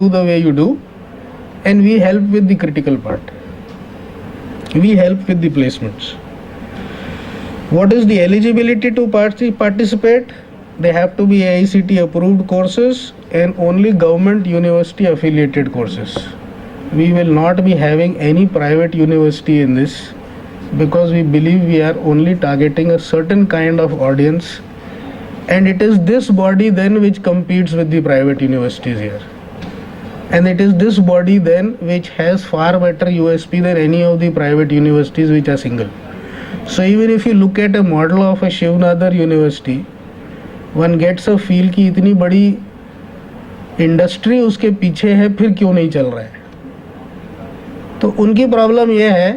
do the way you do, and we help with the critical part. We help with the placements. What is the eligibility to participate? They have to be AICT approved courses and only government university affiliated courses. We will not be having any private university in this because we believe we are only targeting a certain kind of audience, and it is this body then which competes with the private universities here. And it is this body then which has far better USP than any of the private universities which are single. So even if you look at a model of a Shivnadar University, one gets a feel कि इतनी बड़ी industry उसके पीछे है, फिर क्यों नहीं चल रहा है. तो उनकी प्रॉब्लम यह है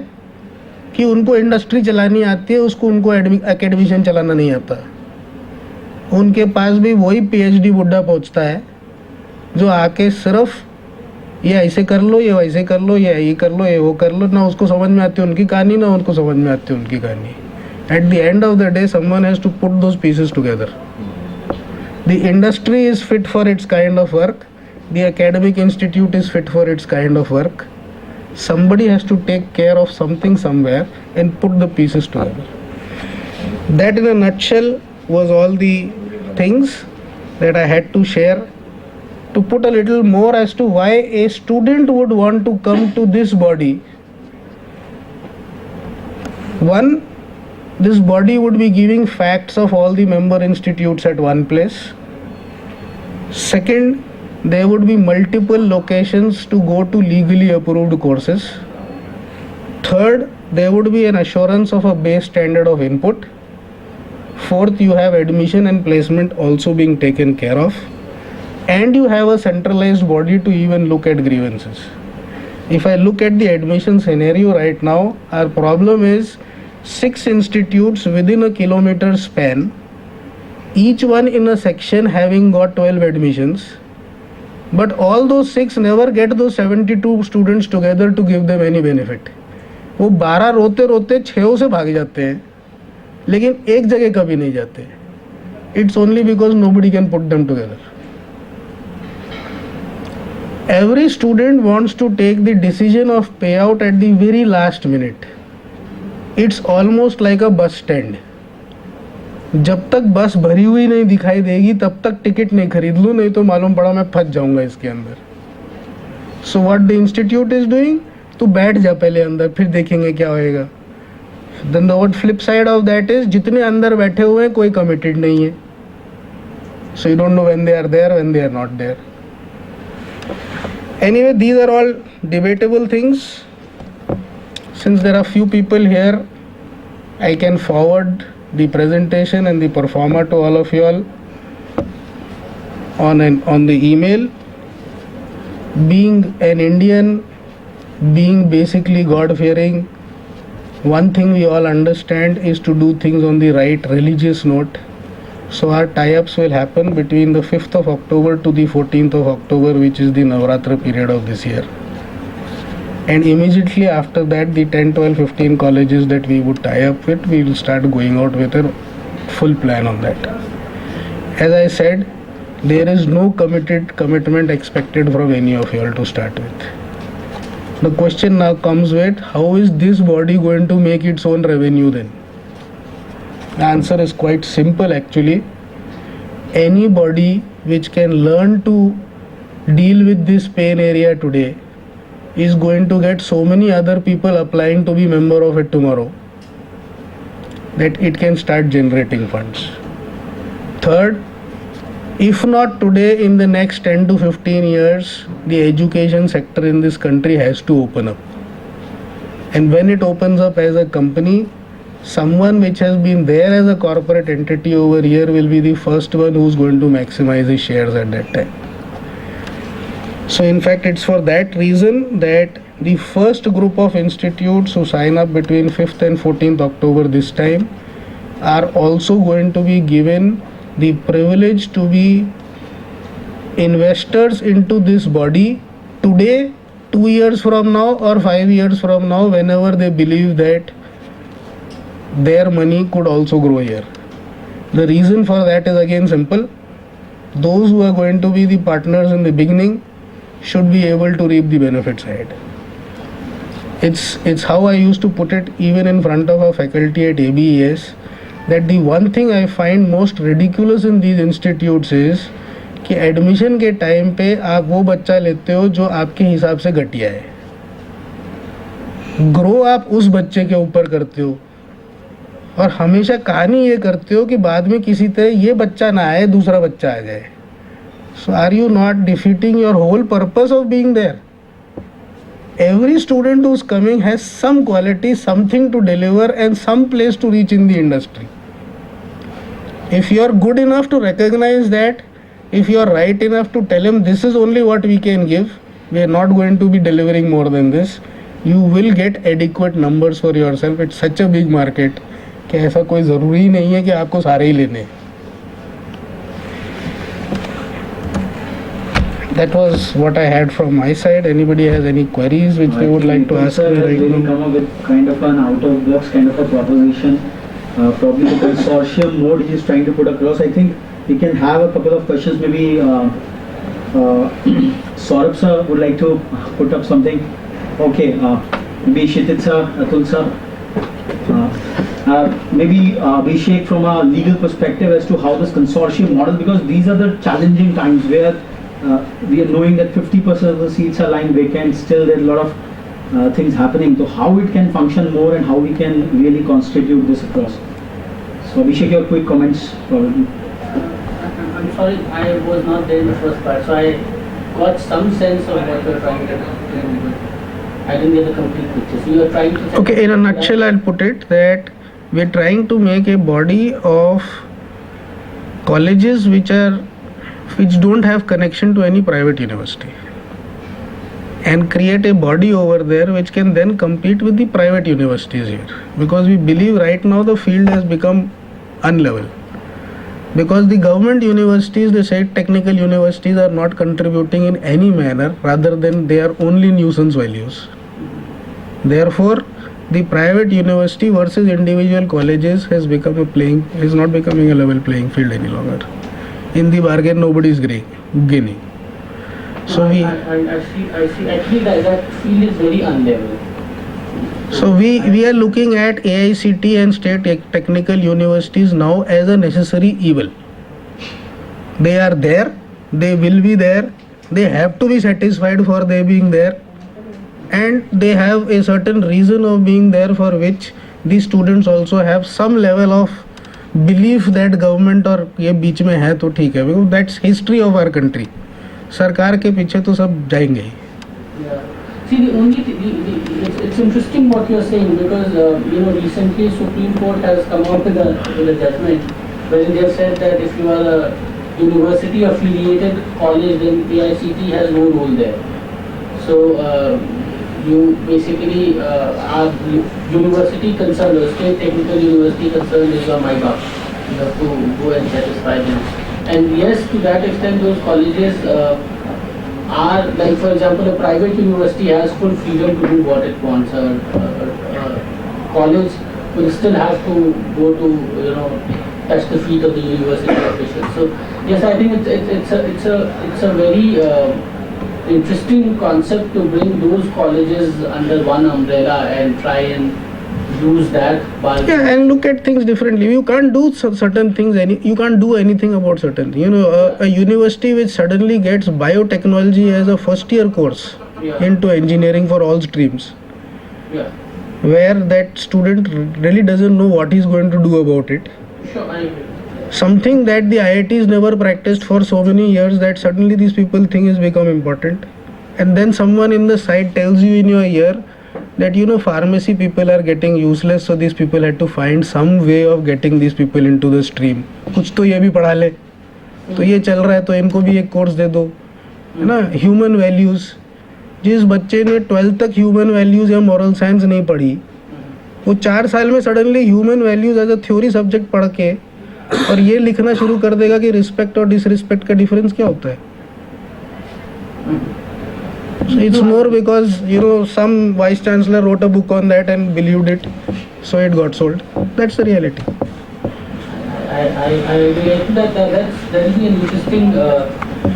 कि उनको इंडस्ट्री चलानी आती है, उनको एकेडमिशन चलाना नहीं आता. उनके पास भी वही PhD बुड्ढा पहुंचता है जो आके सिर्फ ये ऐसे कर लो, ये वैसे कर लो, ये कर लो, ये वो कर लो. ना उसको समझ में आती उनकी कहानी, ना उनको समझ में आती उनकी कहानी. At the end of the day, someone has to put those pieces together. The industry is fit for its kind of work. The academic institute is fit for its kind of work. Somebody has to take care of something somewhere and put the pieces together. That in a nutshell was all the things that I had to share. To put a little more as to why a student would want to come to this body. One, this body would be giving facts of all the member institutes at one place. Second, there would be multiple locations to go to legally approved courses. Third, there would be an assurance of a base standard of input. Fourth, you have admission and placement also being taken care of. And you have a centralized body to even look at grievances. If I look at the admission scenario right now, our problem is 6 institutes within a kilometer span, each one in a section having got 12 admissions, but all those 6 never get those 72 students together to give them any benefit. वो 12 रोते रोते 6 से भाग जाते हैं, लेकिन एक जगह कभी नहीं जाते. It's only because nobody can put them together. Every student wants to take the decision of payout at the very last minute. It's almost like a bus stand. जब तक बस भरी हुई नहीं दिखाई देगी तब तक टिकट नहीं खरीद लूँ, नहीं तो मालूम पड़ा मैं फंस जाऊंगा इसके अंदर. So what the institute is doing? तू बैठ जा पहले अंदर, फिर देखेंगे क्या होएगा. Then the flip side of that is जितने अंदर बैठे हुए हैं कोई committed नहीं है. So you don't know when they are there, when they are not there. Anyway, these are all debatable things. Since there are few people here, I can forward the presentation and the performer to all of you all on the email. Being an Indian, being basically God-fearing, one thing we all understand is to do things on the right religious note. So our tie-ups will happen between the 5th of October to the 14th of October, which is the Navratra period of this year. And immediately after that, the 10, 12, 15 colleges that we would tie up with, we will start going out with a full plan on that. As I said, there is no commitment expected from any of you all to start with. The question now comes with, how is this body going to make its own revenue then? The answer is quite simple actually. Anybody which can learn to deal with this pain area today is going to get so many other people applying to be member of it tomorrow that it can start generating funds. Third, if not today, in the next 10 to 15 years, the education sector in this country has to open up. And when it opens up as a company, someone which has been there as a corporate entity over here will be the first one who's going to maximize his shares at that time. So in fact, it's for that reason that the first group of institutes who sign up between 5th and 14th October this time are also going to be given the privilege to be investors into this body today, 2 years from now or 5 years from now, whenever they believe that their money could also grow here. The reason for that is again simple. Those who are going to be the partners in the beginning should be able to reap the benefits ahead. It's how I used to put it even in front of a faculty at ABES, that the one thing I find most ridiculous in these institutes is कि admission के time पे आप वो बच्चा लेते हो जो आपके हिसाब से घटिया है, ग्रो आप उस बच्चे के ऊपर करते हो, और हमेशा कहानी ये करते हो कि बाद में किसी तरह ये बच्चा ना आए, दूसरा बच्चा आ जाए. So are you not defeating your whole purpose of being there? Every student who's coming has some quality, something to deliver and some place to reach in the industry. If you are good enough to recognize that, if you are right enough to tell him this is only what we can give, we are not going to be delivering more than this, you will get adequate numbers for yourself. It's such a big market कि ऐसा कोई ज़रूरी नहीं है कि आपको सारे ही लेने. That was what I had from my side. Anybody has any queries which they would like to ask me right now? Come up with kind of an out-of-box kind of a proposition. Probably the consortium mode he is trying to put across. I think we can have a couple of questions. Maybe Saurabh sir would like to put up something. Okay. Maybe Kshitij sir, Atul sir. Maybe Abhishek from a legal perspective as to how this consortium model, because these are the challenging times where we are knowing that 50% of the seats are lying vacant. Still, there are a lot of things happening. So, how it can function more and how we can really constitute this across. So, Abhishek, your quick comments, probably. I'm sorry, I was not there in the first part, so I got some sense of what you're trying to do, but I didn't get the complete picture. So, you're trying to. Okay, in a nutshell, I'll put it that we're trying to make a body of colleges which don't have connection to any private university, and create a body over there which can then compete with the private universities here, because we believe right now the field has become unlevel, because the government universities, the said technical universities, are not contributing in any manner, rather than they are only nuisance values. Therefore the private university versus individual colleges is not becoming a level playing field any longer. In the bargain, nobody is gaining. So I see. Actually, that field is very unlevel. So we are looking at AICT and state technical universities now as a necessary evil. They are there. They will be there. They have to be satisfied for their being there, and they have a certain reason of being there for which the students also have some level of belief that government और ये बीच में है तो ठीक है, because that's history of our country. सरकार के पीछे तो सब जाएंगे ही. See, the only it's interesting what you're saying, because recently Supreme Court has come out with a judgment wherein they have said that if you are a university affiliated college, then AICT has no role there. So you basically are university concerned, or state technical university concerned is your MICA. You have to go and satisfy them. And yes, to that extent, those colleges are, like for example, a private university has full freedom to do what it wants. College will still have to go to touch the feet of the university officials. So yes, I think it's a very interesting concept to bring those colleges under one umbrella and try and use that. Yeah, and look at things differently. You can't do certain things. You can't do anything about certain things. A university which suddenly gets biotechnology as a first-year course into engineering for all streams, where that student really doesn't know what he's going to do about it. Sure, I agree. Something that the IITs never practiced for so many years, that suddenly these people think has become important, and then someone in the side tells you in your ear that pharmacy people are getting useless, so these people had to find some way of getting these people into the stream. कुछ तो ये भी पढ़ा ले, तो ये चल रहा है तो इनको भी एक कोर्स दे दो, है ना. ह्यूमन वैल्यूज़, जिस बच्चे ने 12th तक ह्यूमन वैल्यूज़ या मॉरल साइंस नहीं पढ़ी, वो 4 साल में suddenly human values as a theory subject पढ़ के और ये लिखना शुरू कर देगा कि रिस्पेक्ट और डिसरिस्पेक्ट का डिफरेंस क्या होता है. So it's more because some vice chancellor wrote a book on that and believed it, so it got sold. That's the reality. I agree. That is an interesting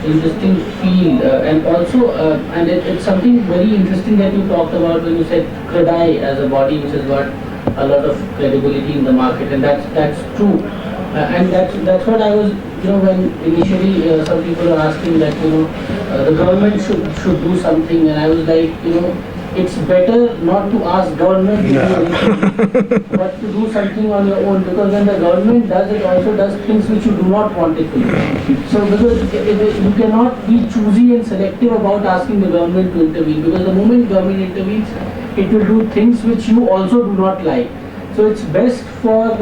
interesting field, and also, and it's something very interesting that you talked about when you said CREDAI as a body which has got a lot of credibility in the market, and that's true, and that's what I was, when initially some people are asking that the government should do something, and I was like, it's better not to ask government to do anything, but to do something on your own, because when the government does, it also does things which you do not want it to do. So because you cannot be choosy and selective about asking the government to intervene, because the moment government intervenes, it will do things which you also do not like. So it's best for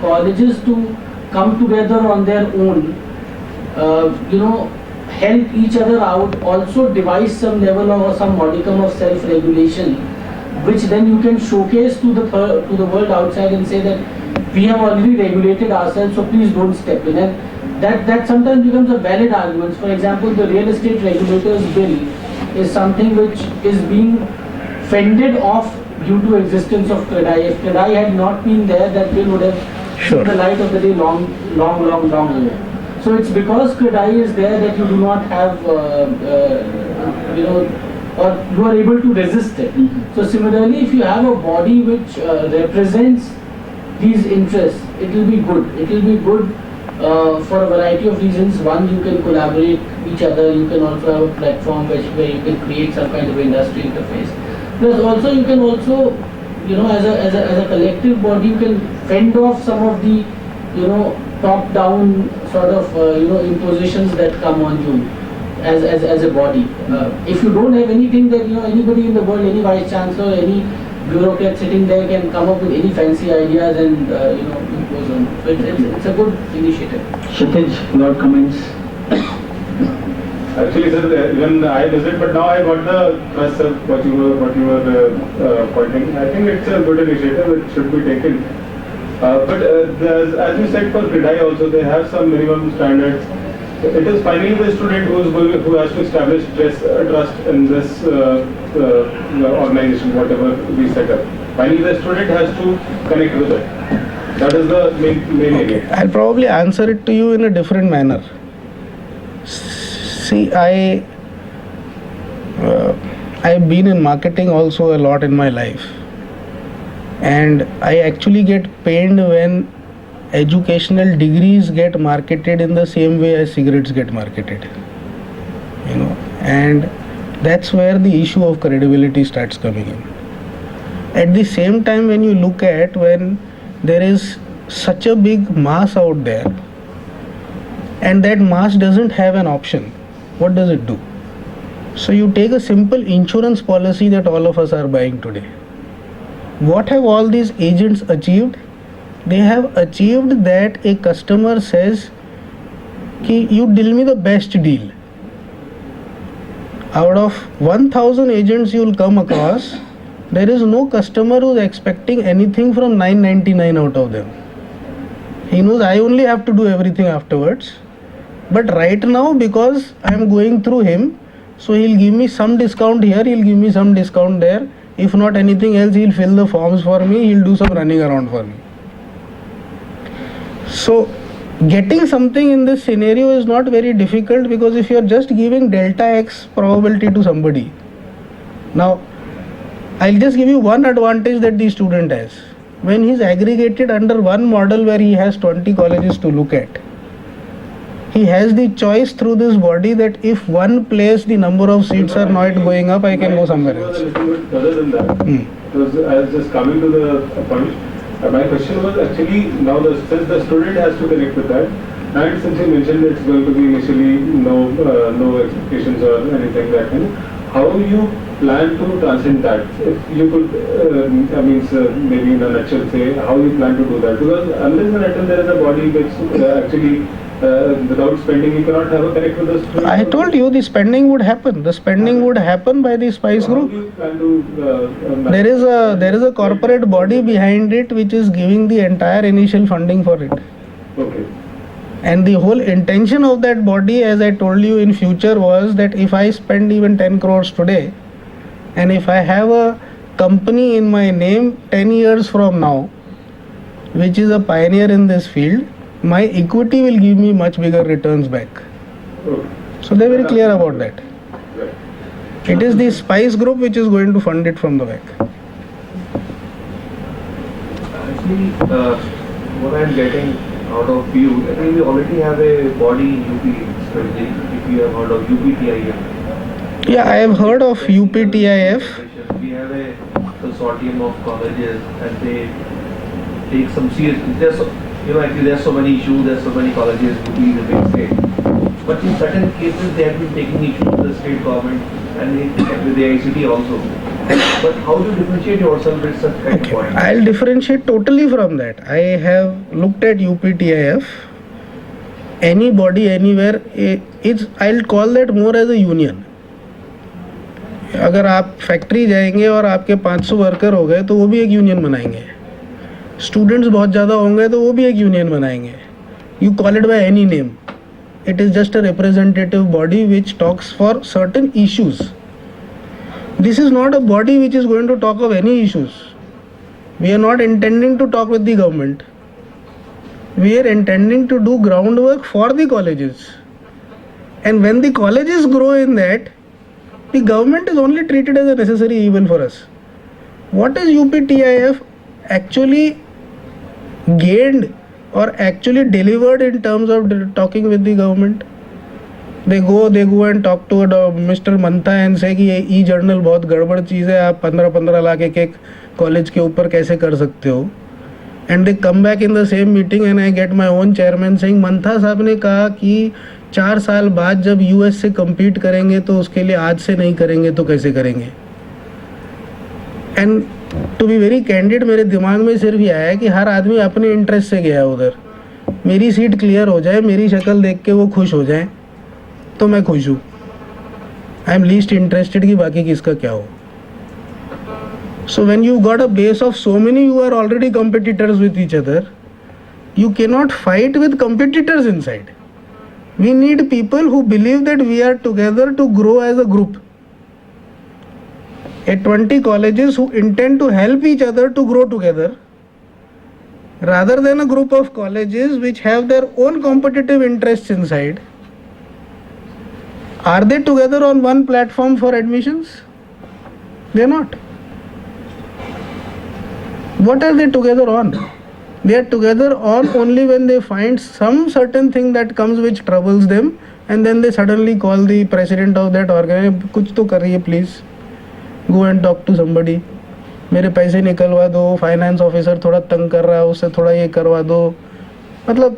colleges to come together on their own, help each other out, also devise some level of or some modicum of self-regulation, which then you can showcase to the world outside and say that we have already regulated ourselves, so please don't step in. And that sometimes becomes a valid argument. For example, the real estate regulators bill is something which is being fended off due to existence of CREDAI. If CREDAI had not been there, that bill would have seen the light of the day long ago. So it's because CREDAI is there that you do not have, or you are able to resist it. So similarly, if you have a body which represents these interests, it will be good. It will be good for a variety of reasons. One, you can collaborate each other. You can also have a platform where you can create some kind of industry interface. Plus, also you can also, as a collective body, you can fend off some of the, top-down sort of impositions that come on you as a body. If you don't have anything, that anybody in the world, any vice chancellor, any bureaucrat sitting there can come up with any fancy ideas and impose on. So it's a good initiative. Kshitij, your comments? Actually, sir, even I visit, but now I got the thrust of what you were pointing. I think it's a good initiative. It should be taken. But as you said, for CREDAI also, they have some minimum standards. It is finally the student who has to establish trust in this organization, whatever we set up. Finally, the student has to connect with it. That is the main area. I'll probably answer it to you in a different manner. See, I've been in marketing also a lot in my life. And I actually get pained when educational degrees get marketed in the same way as cigarettes get marketed. And that's where the issue of credibility starts coming in. At the same time, when you look at when there is such a big mass out there, and that mass doesn't have an option, what does it do? So you take a simple insurance policy that all of us are buying today. What have all these agents achieved? They have achieved that a customer says, you deal me the best deal. Out of 1000 agents you will come across, there is no customer who is expecting anything from 999 out of them. He knows I only have to do everything afterwards. But right now, because I am going through him, so he'll give me some discount here, he'll give me some discount there. If not anything else, he'll fill the forms for me, he'll do some running around for me. So getting something in this scenario is not very difficult, because if you are just giving delta x probability to somebody. Now, I'll just give you one advantage that the student has. When he's aggregated under one model where he has 20 colleges to look at, he has the choice through this body that if one place the number of seats are not going up, I can go somewhere else. A little bit further than that. Because I was just coming to the point. My question was actually now since the student has to connect with that, and since you mentioned it's going to be initially no expectations or anything that kind, how you plan to transcend that? If you could, maybe in a nutshell say how you plan to do that, because unless and until there is a body which actually without spending, you cannot have a connect with the student. I told you the spending would happen. The spending would happen by the Spice How Group. do you plan to There is a corporate body behind it which is giving the entire initial funding for it. Okay. And the whole intention of that body, as I told you in future, was that if I spend even 10 crores today, and if I have a company in my name 10 years from now, which is a pioneer in this field, my equity will give me much bigger returns back. Okay. So they're very clear about that. It is the SPICE group which is going to fund it from the back. Actually, what I'm getting out of you, I think we already have a body in UP, especially if you have heard of UPTIF. Yeah, I have heard of UPTIF. We have a consortium of colleges and they take some serious, actually there's so many issues, there's so many colleges, UP is a big state. But in certain cases they have been taking issues with the state government and with the ICT also. But how do you differentiate yourself with such kind of point? I'll differentiate totally from that. I have looked at UPTIF. Anybody, anywhere, I'll call that more as a union. अगर आप factory जाएंगे और आपके 500 worker हो गए तो वो भी एक यूनियन बनाएंगे. स्टूडेंट्स बहुत ज़्यादा होंगे तो वो भी एक यूनियन बनाएंगे. You call it by any name. It is just a representative body which talks for certain issues. This is not a body which is going to talk of any issues. We are not intending to talk with the government. We are intending to do groundwork for the colleges. And when the colleges grow in that, the government is only treated as a necessary evil for us. What is UPTIF actually gained or actually delivered in terms of talking with the government? They go and talk to Mr. Mantha and say कि ये e-journal बहुत गड़बड़ चीज़ है, आप 15-15 लाख एक college के ऊपर कैसे कर सकते हो. And they come back in the same meeting and I get my own chairman saying मंथा साहब ने कहा कि 4 साल बाद जब US से compete करेंगे तो उसके लिए आज से नहीं करेंगे तो कैसे करेंगे. And to be very candid, मेरे दिमाग में सिर्फ ये आया कि हर आदमी अपने इंटरेस्ट से गया उधर. मेरी सीट क्लियर हो जाए, मेरी शक्ल देख के वो खुश हो जाए तो मैं खुश हूँ. आई एम लीस्ट इंटरेस्टेड कि बाकी किसका क्या हो. So when you got a base of so many who are already competitors with each other, you cannot fight with competitors inside. We need people who believe that we are together to grow as a group. At 20 colleges who intend to help each other to grow together, rather than a group of colleges which have their own competitive interests inside. Are they together on one platform for admissions? They are not. What are they together on? They are together on only when they find some certain thing that comes which troubles them, and then they suddenly call the president of that organization, कुछ तो करिए please, go and talk to somebody, मेरे पैसे निकलवा दो, finance officer थोड़ा तंग कर रहा है, उससे थोड़ा ये करवा दो. मतलब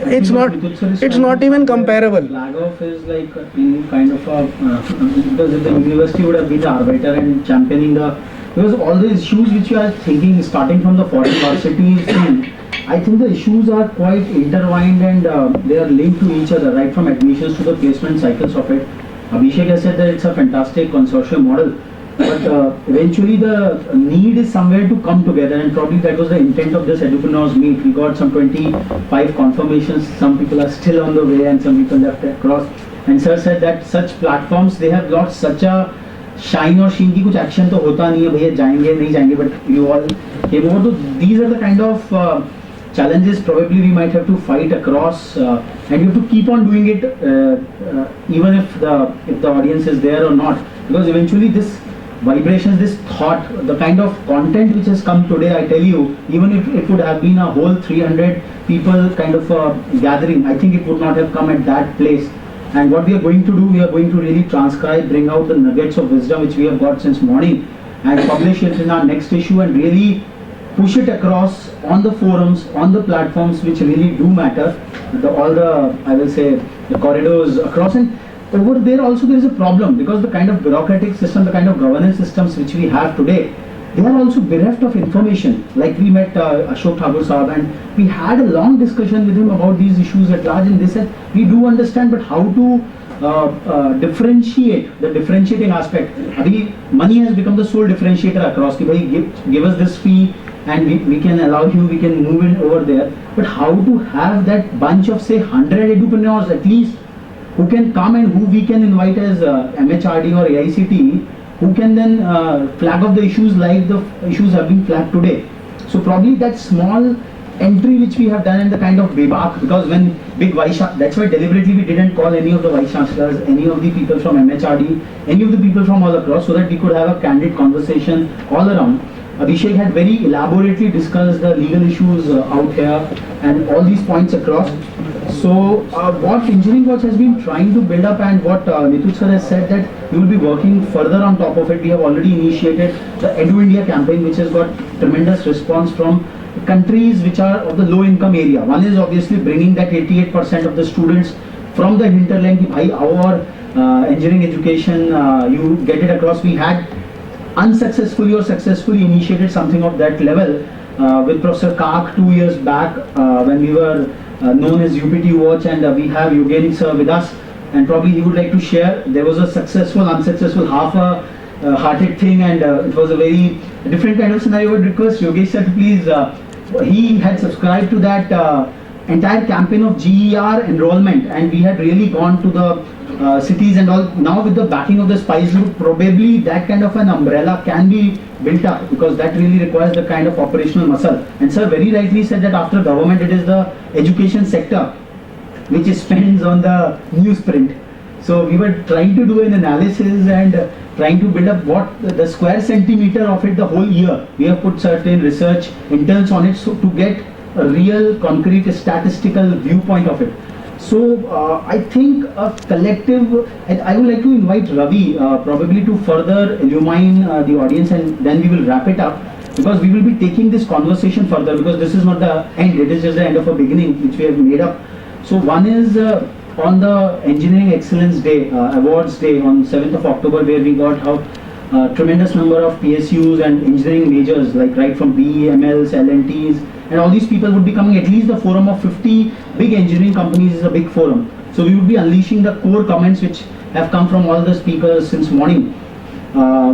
it's not even comparable. Flag off is like kind of a because the university would have been the arbiter and championing because all the issues which you are thinking starting from the foreign universities, I think the issues are quite intertwined and they are linked to each other, right from admissions to the placement cycles of it. Abhishek has said that it's a fantastic consortium model, but eventually the need is somewhere to come together, and probably that was the intent of this Edupreneurs meet. We got some 25 confirmations, some people are still on the way and some people left across, and sir said that such platforms, they have lost such a shine or sheen की कुछ action तो होता नहीं है भैया, जाएंगे नहीं जाएंगे, but you all came over. So these are the kind of challenges probably we might have to fight across, and you have to keep on doing it even if the audience is there or not, because eventually this vibrations, this thought, the kind of content which has come today, I tell you, even if it would have been a whole 300 people kind of gathering, I think it would not have come at that place. And what we are going to do, we are going to really transcribe, bring out the nuggets of wisdom which we have got since morning and publish it in our next issue and really push it across on the forums, on the platforms which really do matter, all the, I will say, the corridors across. And over there also there is a problem, because the kind of bureaucratic system, the kind of governance systems which we have today, they are also bereft of information. Like we met Ashok Thakur Saab and we had a long discussion with him about these issues at large, and they said we do understand, but how to differentiate, the differentiating aspect. Abhi money has become the sole differentiator across, ki bhai give us this fee and we can allow you, we can move in over there. But how to have that bunch of say 100 edupreneurs at least who can come and who we can invite as MHRD or AICT, who can then flag up the issues like the issues have been flagged today. So probably that small entry which we have done and the kind of bebak, because when big vice, that's why deliberately we didn't call any of the vice chancellors, any of the people from MHRD, any of the people from all across, so that we could have a candid conversation all around. Abhishek had very elaborately discussed the legal issues out here and all these points across. So what Engineering Watch has been trying to build up, and what Nituj sir has said, that we will be working further on top of it. We have already initiated the Edu India campaign, which has got tremendous response from countries which are of the low income area. One is obviously bringing that 88% of the students from the hinterland, ki bhai, our engineering education, you get it across. We had unsuccessfully or successfully initiated something of that level with Professor Kak 2 years back when we were known as UPT Watch, and we have Yogeni sir with us, and probably he would like to share. There was a successful, unsuccessful, half a hearted thing, and it was a very different kind of scenario. I would request Yogesh sir to please, he had subscribed to that entire campaign of GER enrollment, and we had really gone to the cities and all. Now with the backing of the Spice Group, probably that kind of an umbrella can be built up, because that really requires the kind of operational muscle. And sir very rightly said that after government, it is the education sector which spends on the newsprint. So we were trying to do an analysis and trying to build up what the square centimeter of it the whole year. We have put certain research interns on it, so to get a real concrete statistical viewpoint of it. So I think a collective, and I would like to invite Ravi probably to further illumine the audience, and then we will wrap it up, because we will be taking this conversation further, because this is not the end, it is just the end of a beginning which we have made up. So one is on the Engineering Excellence Day, Awards Day on 7th of October, where we got out tremendous number of PSUs and engineering majors, like right from BE, MLs, LNTs, and all these people would be coming. At least the forum of 50 big engineering companies is a big forum. So we would be unleashing the core comments which have come from all the speakers since morning.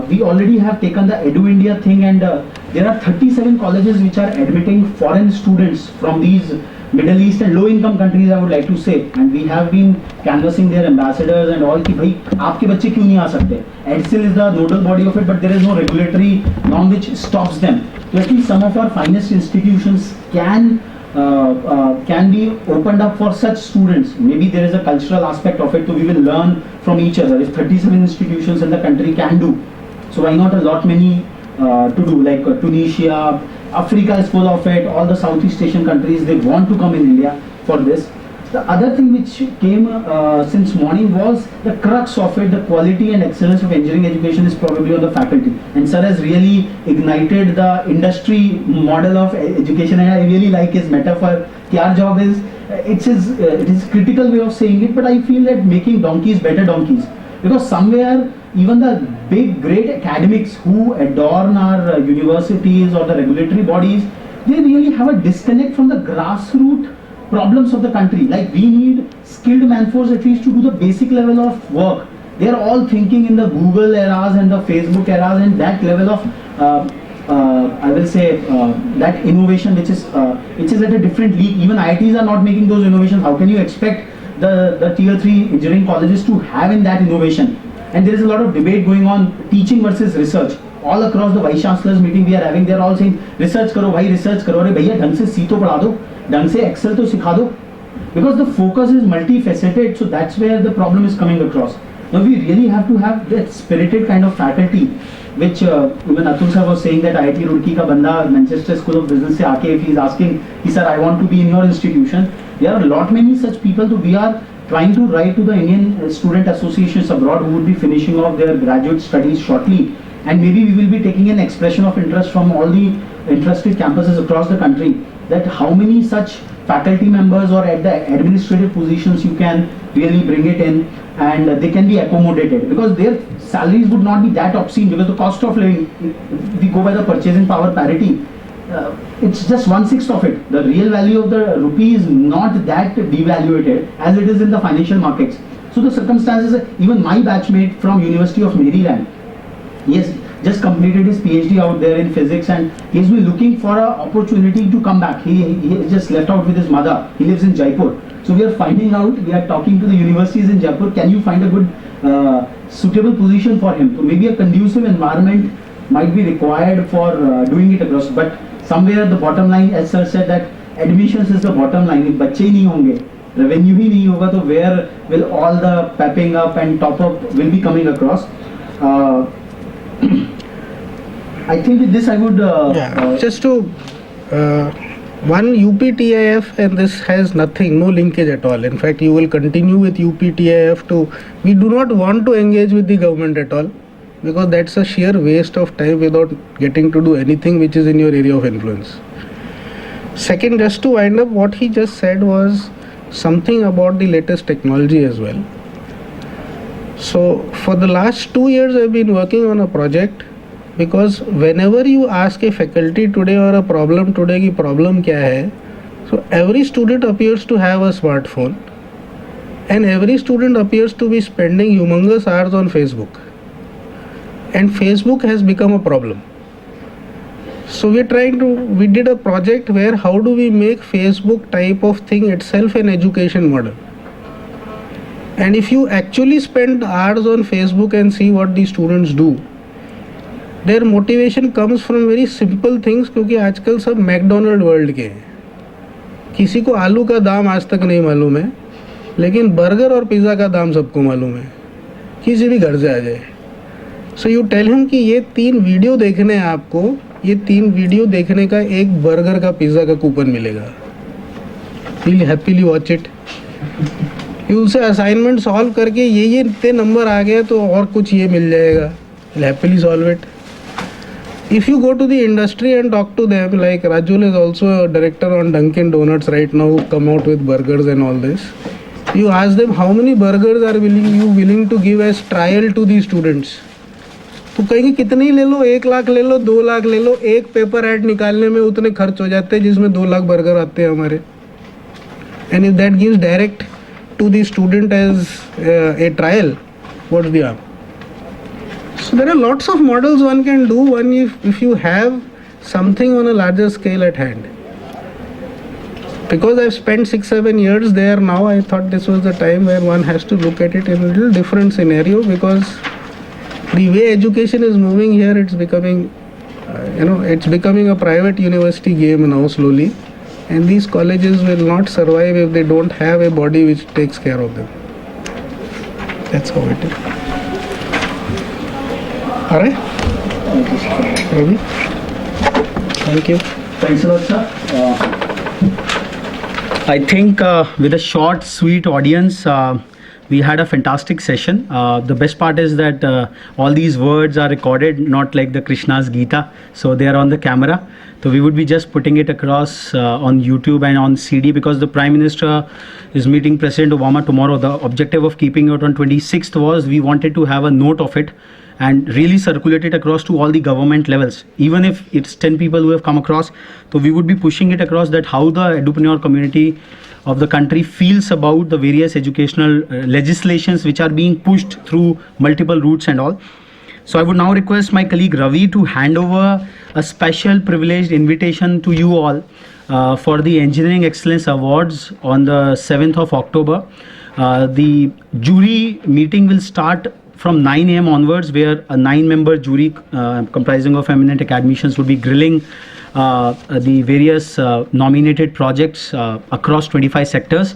We already have taken the Edu India thing, and there are 37 colleges which are admitting foreign students from these Middle East and low income countries, I would like to say, and we have been canvassing their ambassadors and all, कि भाई आपके बच्चे क्यों नहीं आ सकते? EDSIL is the nodal body of it, but there is no regulatory norm which stops them. So at least some of our finest institutions can be opened up for such students. Maybe there is a cultural aspect of it, so we will learn from each other. If 37 institutions in the country can do, so why not a lot many to do, like Tunisia, Africa is full of it, all the Southeast Asian countries, they want to come in India for this. The other thing which came since morning was the crux of it, the quality and excellence of engineering education is probably on the faculty. And sir has really ignited the industry model of education, and I really like his metaphor. Our job is, it is critical way of saying it, but I feel that making donkeys better donkeys. Because somewhere, even the big, great academics who adorn our universities or the regulatory bodies, they really have a disconnect from the grassroots problems of the country. Like, we need skilled manforce at least to do the basic level of work. They are all thinking in the Google eras and the Facebook eras, and that level of I will say that innovation which is at a different league. Even IITs are not making those innovations. How can you expect the tier 3 engineering colleges to have in that innovation? And there is a lot of debate going on, teaching versus research. All across the vice chancellors meeting we are having, they are all saying research karo bhai, research karo. Arey bhaiya, dhang se C to padha do, dhang se Excel to sikha do. Because the focus is multifaceted, so that's where the problem is coming across. Now we really have to have that spirited kind of faculty, which even Atul sir was saying that IIT Roorkee ka banda Manchester School of Business se aake, if he is asking, sir, I want to be in your institution. There are a lot many such people, so we are trying to write to the Indian student associations abroad who would be finishing off their graduate studies shortly, and maybe we will be taking an expression of interest from all the interested campuses across the country, that how many such faculty members or at the administrative positions you can really bring it in, and they can be accommodated, because their salaries would not be that obscene, because the cost of living, if we go by the purchasing power parity, it's just 1/6 of it. The real value of the rupee is not that devaluated as it is in the financial markets. So the circumstances, even my batchmate from University of Maryland, he has just completed his PhD out there in physics, and he's been looking for an opportunity to come back. He just left out with his mother. He lives in Jaipur. So we are finding out, we are talking to the universities in Jaipur, can you find a good suitable position for him? So maybe a conducive environment might be required for doing it across. But somewhere the bottom line, as sir said, that admissions is the bottom line. If बच्चे ही नहीं होंगे, revenue ही नहीं होगा, तो where will all the pepping up and top up will be coming across? I think with this I would Just to one UPTIF, and this has nothing, no linkage at all. In fact, you will continue with UPTIF to. We do not want to engage with the government at all, because that's a sheer waste of time without getting to do anything which is in your area of influence. Second, just to wind up, what he just said was something about the latest technology as well. So for the last 2 years I've been working on a project, because whenever you ask a faculty today or a problem today ki problem kya hai, so every student appears to have a smartphone and every student appears to be spending humongous hours on Facebook, and Facebook has become a problem. So we did a project where how do we make Facebook type of thing itself an education model. And if you actually spend hours on Facebook and see what the students do, their motivation comes from very simple things, क्योंकि आजकल सब McDonald world के हैं. किसी को आलू का दाम आज तक नहीं मालूम है, लेकिन बर्गर और पिज़्ज़ा का दाम सबको मालूम है, किसी भी घर से आ जाए. सो यू टेल हिम कि ये 3 वीडियो देखने हैं आपको, ये 3 वीडियो देखने का एक बर्गर का पिज़्ज़ा का कूपन मिलेगा. He'll happily watch it. उनसे असाइनमेंट सॉल्व करके ये इतने नंबर आ गए तो और कुछ ये मिल जाएगा. Happily solve it. If you go to the industry and talk to them, like Rajul is also a director on Dunkin Donuts right now, who come out with burgers and all this. You ask them how many burgers are you willing to give as trial to the students. तो कहेंगे कितने ही ले लो, 1 लाख ले लो, 2 लाख ले लो, एक paper add निकालने में उतने खर्च हो जाते हैं जिसमें 2 लाख बर्गर आते हैं हमारे. And if that gives direct to the student as a trial, what's the harm? So there are lots of models one can do, one if you have something on a larger scale at hand. Because I've spent 6-7 years there now, I thought this was the time where one has to look at it in a little different scenario, because the way education is moving here, it's becoming it's becoming a private university game now slowly, and these colleges will not survive if they don't have a body which takes care of them. That's how it is. All right? Ravi? Thank you. Thanks a lot, sir. I think with a short, sweet audience, we had a fantastic session. The best part is that all these words are recorded, not like the Krishna's Gita, so they are on the camera. So we would be just putting it across on YouTube and on CD, because the Prime Minister is meeting President Obama tomorrow. The objective of keeping it on 26th was we wanted to have a note of it and really circulate it across to all the government levels. Even if it's 10 people who have come across, so we would be pushing it across that how the edupreneur community of the country feels about the various educational legislations which are being pushed through multiple routes and all. So I would now request my colleague Ravi to hand over a special privileged invitation to you all for the Engineering Excellence Awards on the 7th of October. The jury meeting will start from 9 a.m. onwards, where a 9-member jury comprising of eminent academicians would be grilling the various nominated projects across 25 sectors.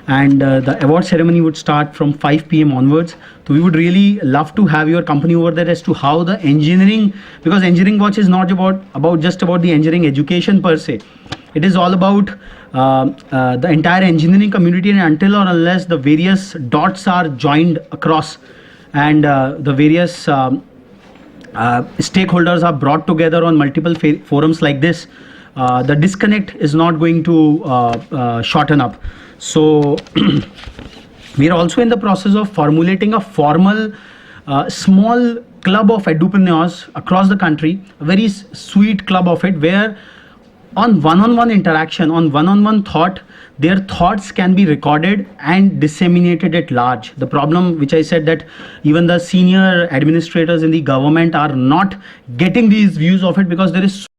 And the award ceremony would start from 5 p.m. onwards. So we would really love to have your company over there as to how the engineering, because Engineering Watch is not about just about the engineering education per se. It is all about the entire engineering community, and until or unless the various dots are joined across and the various stakeholders are brought together on multiple forums like this, the disconnect is not going to shorten up. So we are also in the process of formulating a formal small club of edupreneurs across the country, a very sweet club of it, where on one-on-one interaction, on one-on-one thought, their thoughts can be recorded and disseminated at large. The problem which I said, that even the senior administrators in the government are not getting these views of it, because there is